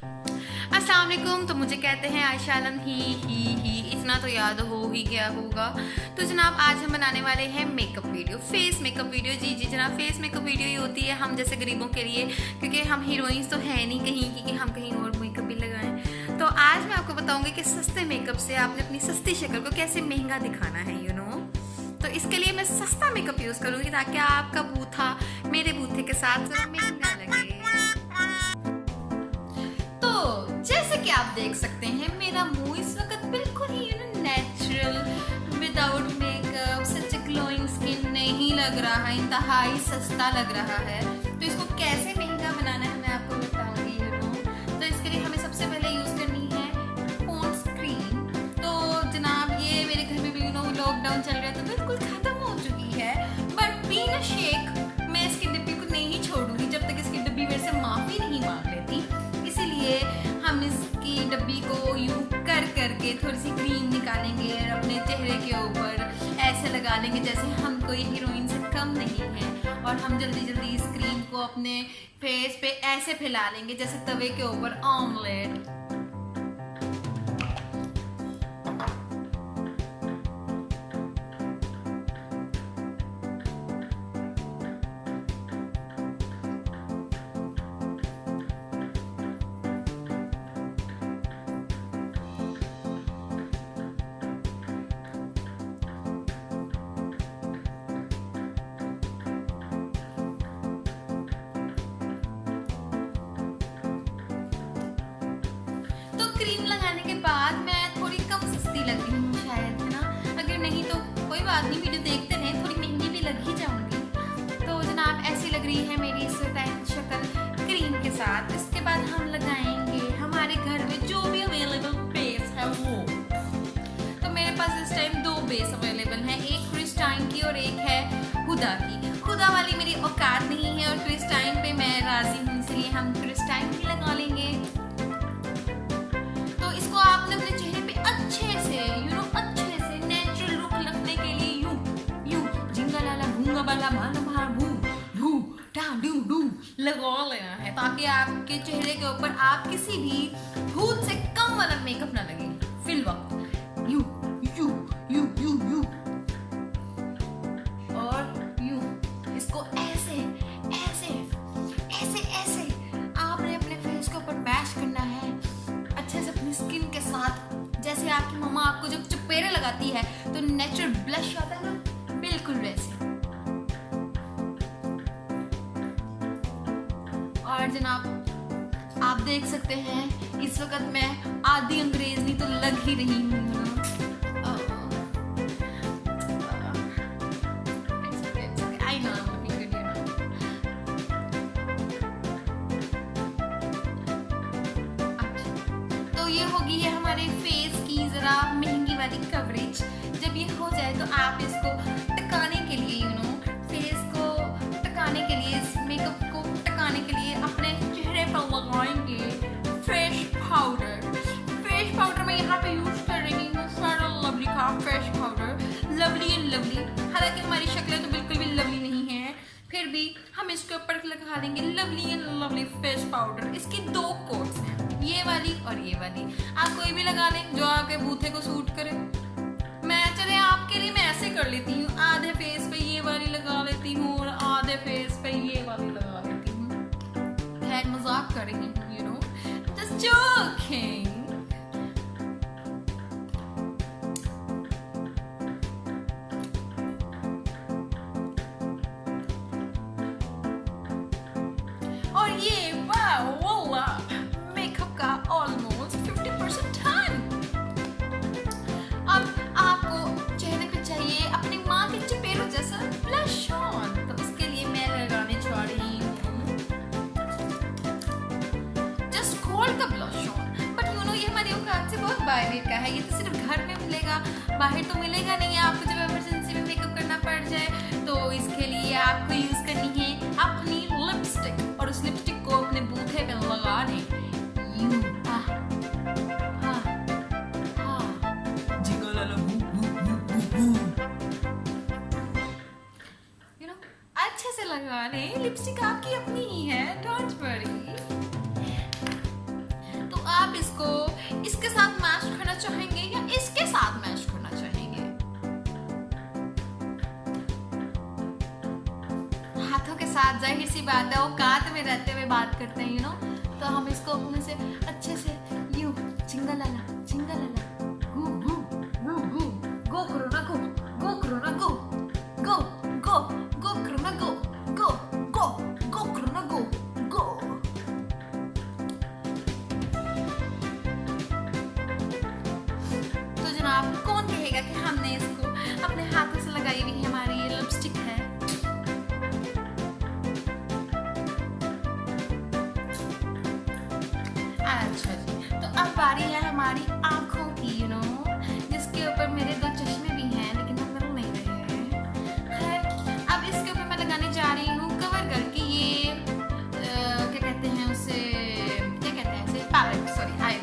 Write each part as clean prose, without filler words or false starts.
अस्सलाम वालेकुम। तो मुझे कहते हैं आयशा ही इतना तो याद हो ही गया होगा। तो जनाब आज हम बनाने वाले हैं makeup video, face makeup video. जी जी जनाब, फेस मेकअप वीडियो ही होती है हम जैसे गरीबों के लिए, क्योंकि हम हीरोइंस तो है नहीं कहीं कि हम कहीं और मेकअप भी लगाएं। तो आज मैं आपको बताऊंगी कि सस्ते मेकअप से आपने अपनी सस्ती शक्ल को कैसे महंगा दिखाना है तो इसके लिए मैं सस्ता मेकअप यूज करूंगी ताकि आपका बूथा मेरे बूथे के साथ महंगा लगे। तो जैसे कि आप देख सकते हैं मेरा मुंह इस वक्त बिल्कुल ही नेचुरल, विदाउट मेकअप, सच ग्लोइंग स्किन नहीं लग रहा है, इंतहाई सस्ता लग रहा है। तो इसको कैसे महंगा बनाना है मैं आपको बताऊंगी। तो इसके लिए हमें सबसे पहले यूज करनी है पॉन्ड्स क्रीम। तो जनाब ये मेरे घर में भी लॉकडाउन चल रहा है तो बिल्कुल खत्म हो चुकी है, बट बीइंग अ शेक मैं इसकी डिब्बी को नहीं छोड़ूंगी जब तक इसकी डिब्बी मेरे से माफी नहीं मांग लेती। इसीलिए हम इसकी डब्बी को यूं कर करके थोड़ी सी क्रीम निकालेंगे और अपने चेहरे के ऊपर ऐसे लगा लेंगे जैसे हम कोई हीरोइन से कम नहीं है, और हम जल्दी जल्दी इस क्रीम को अपने फेस पे ऐसे फैला लेंगे जैसे तवे के ऊपर ऑमलेट। क्रीम लगाने के बाद मैं थोड़ी कम सस्ती लग रही हूँ शायद, है ना? अगर नहीं तो कोई बात नहीं, वीडियो देखते रहे, थोड़ी महंगी भी लग ही जाऊंगी। तो जनाब ऐसी लग रही है मेरी इस टाइम शक्ल क्रीम के साथ। इसके बाद हम लगाएंगे हमारे घर में जो भी अवेलेबल बेस है वो। तो मेरे पास इस टाइम दो बेस अवेलेबल हैं, एक क्रिस्टाइन की और एक है हुदा की। हुदा वाली मेरी औकात नहीं है और क्रिस्टाइन पे मैं राजी हूँ, इसलिए हम क्रिस्टाइन भी लगा लेंगे। इसको आपने अपने चेहरे पे अच्छे से अच्छे से नेचुरल लुक रखने के लिए यूं जिंगा लाला भूंगा बाला माला मार भू भू डा डू डू लगा लेना है, ताकि आपके चेहरे के ऊपर आप किसी भी भूत से कम वाला मेकअप ना लगे फिल वक्त। You you you you you और यू इसको ऐसे ऐसे ऐसे ऐसे आपने अपने फेस के ऊपर मैश करना है अच्छे से अपनी स्किन के साथ। जैसे आपकी मम्मा आपको जब चुपेरे लगाती है तो नेचुरल ब्लश आता है ना, बिल्कुल वैसे। और जनाब आप देख सकते हैं इस वक्त मैं आधी अंग्रेजी तो लग ही रही हूँ। ये होगी है हमारे फेस की जरा महंगी वाली कवरेज। जब ये हो जाए तो आप इसको टकाने के लिए फेस को टकाने के लिए, इस मेकअप को टकाने के लिए अपने चेहरे पर लगाएंगे फेस पाउडर। फेस पाउडर मैं यहाँ पे यूज कर रही हूँ सारा लवली का face powder, lovely and lovely. हालांकि हमारी शक्लें तो बिल्कुल भी लवली नहीं है, फिर भी हम इसके ऊपर लगा लेंगे lovely and lovely face powder. इसकी दो कोट्स हैं, ये वाली और ये वाली। आप कोई भी लगा लें जो आपके बूथे को सूट करे। मैं चले आपके लिए मैं ऐसे कर लेती हूँ, आधे फेस पे ये वाली लगा लेती हूँ और आधे फेस पे ये वाली लगा लेती हूँ। खैर मजाक कर रही हूँ, जस्ट जोकिंग। और ये वाह मेकअप का ऑलमोस्ट 50% डन। अब आपको चेहरे पे चाहिए अपनी माँ के चपेरों जैसा ब्लश ऑन, तो उसके लिए मैं लगाने जा रही हूँ जस्ट गोल्ड का ब्लश ऑन। बट ये हमारी औकात से बहुत बाहर का है, ये तो सिर्फ घर में मिलेगा, बाहर तो मिलेगा नहीं। आपको जब इमरजेंसी में मेकअप करना पड़ जाए तो इसके लिए आपको यूज करनी है अपनी लिपस्टिक, और उस लिपस्टिक को अपने बूथे पे लगा लें। अच्छे से लगा लें, लिपस्टिक आपकी अपनी ही है, डोंट वरी। इसको इसके साथ मैश करना चाहेंगे या इसके साथ मैश करना चाहेंगे? हाथों के साथ, जाहिर सी बात है, औकात में रहते हुए बात करते हैं, तो हम इसको अपने से अच्छे से यूं चिंगलाला गो गो गो गो गो करो ना, गो गो करो ना, गो गो गो गो करो ना, गो गो गो गो करो ना, गो गो। तो जनाब, कौन कहेगा कि हमने इसको अपने हाथों से लगाई हुई हमारी ये लिपस्टिक है। अच्छा जी, तो अब बारी है हमारी आंखों की, जिसके ऊपर मेरे 2 चश्मे भी हैं लेकिन हम मिल नहीं रहे हैं। खैर, अब इसके ऊपर मैं लगाने जा रही हूँ कवर करके ये क्या कहते हैं उसे, पैलेट, सॉरी आई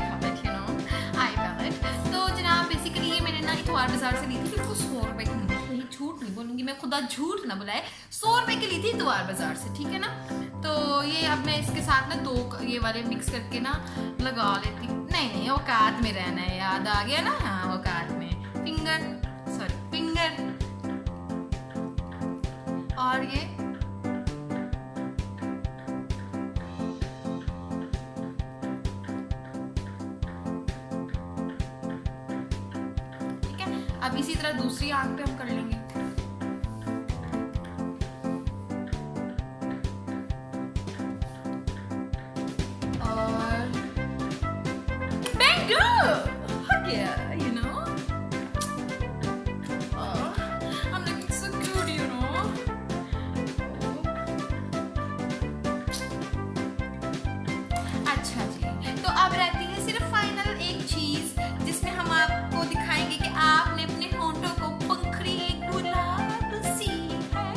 पैलेट। तो जनाब बेसिकली ये मैंने ना इतवार बाजार से ली थी, बिल्कुल 100 रुपए की ली थी, झूठ नहीं बोलूंगी मैं, खुदा झूठ ना बुलाए, 100 रुपए की ली थी इतवार बाजार से, ठीक है ना। तो ये अब मैं इसके साथ ना 2 ये वाले मिक्स करके ना लगा लेती हूँ। नहीं औकात में रहना है, याद आ गया ना, हाँ औकात में। फिंगर और ये ठीक है। अब इसी तरह दूसरी आंख पे हम कर लेंगे। अच्छा जी, तो अब रहती है सिर्फ फाइनल एक चीज, जिसमें हम आपको दिखाएंगे कि आपने अपने होंठों को पंखड़ी गुलाब सी है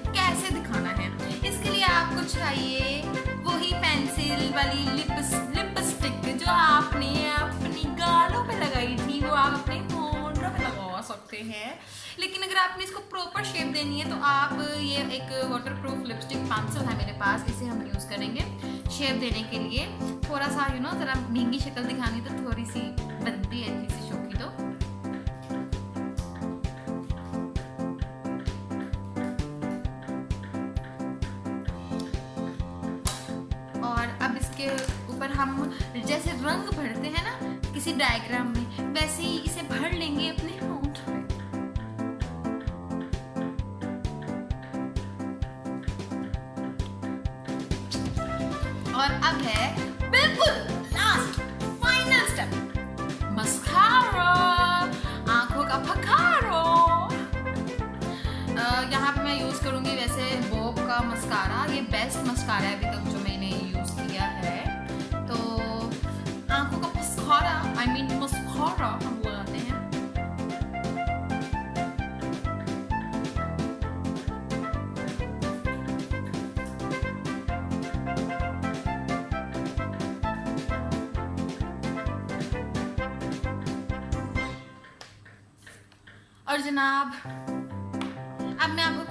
कैसे दिखाना है। इसके लिए आपको चाहिए वही पेंसिल वाली लिपस्टिक जो आपने अपनी गालों पे लगाई थी, वो आप अपने होंठों पे लगा सकते हैं। लेकिन अगर आपने इसको प्रॉपर शेप देनी है तो आप ये एक वाटरप्रूफ लिपस्टिक पेंसिल है मेरे पास, इसे हम यूज करेंगे शेप देने के लिए। थोड़ा सा जरा महंगी शक्ल दिखानी तो थोड़ी सी बनती है अच्छी सी शौकी। तो और अब इसके ऊपर हम जैसे रंग भरते हैं ना किसी डायग्राम में, वैसे ही इसे भर लेंगे अपने होंठ पे। और अब है बिल्कुल लास्ट फाइनल स्टेप, मस्कारा, आंखों का फखारो। यहाँ पे मैं यूज करूंगी वैसे बोब का मस्कारा, ये बेस्ट मस्कारा है अभी तक जो मैंने यूज किया है। तो आंखों का मस्कारा, मस्कारा हम लगाते हैं। और जनाब, अब मैं आपको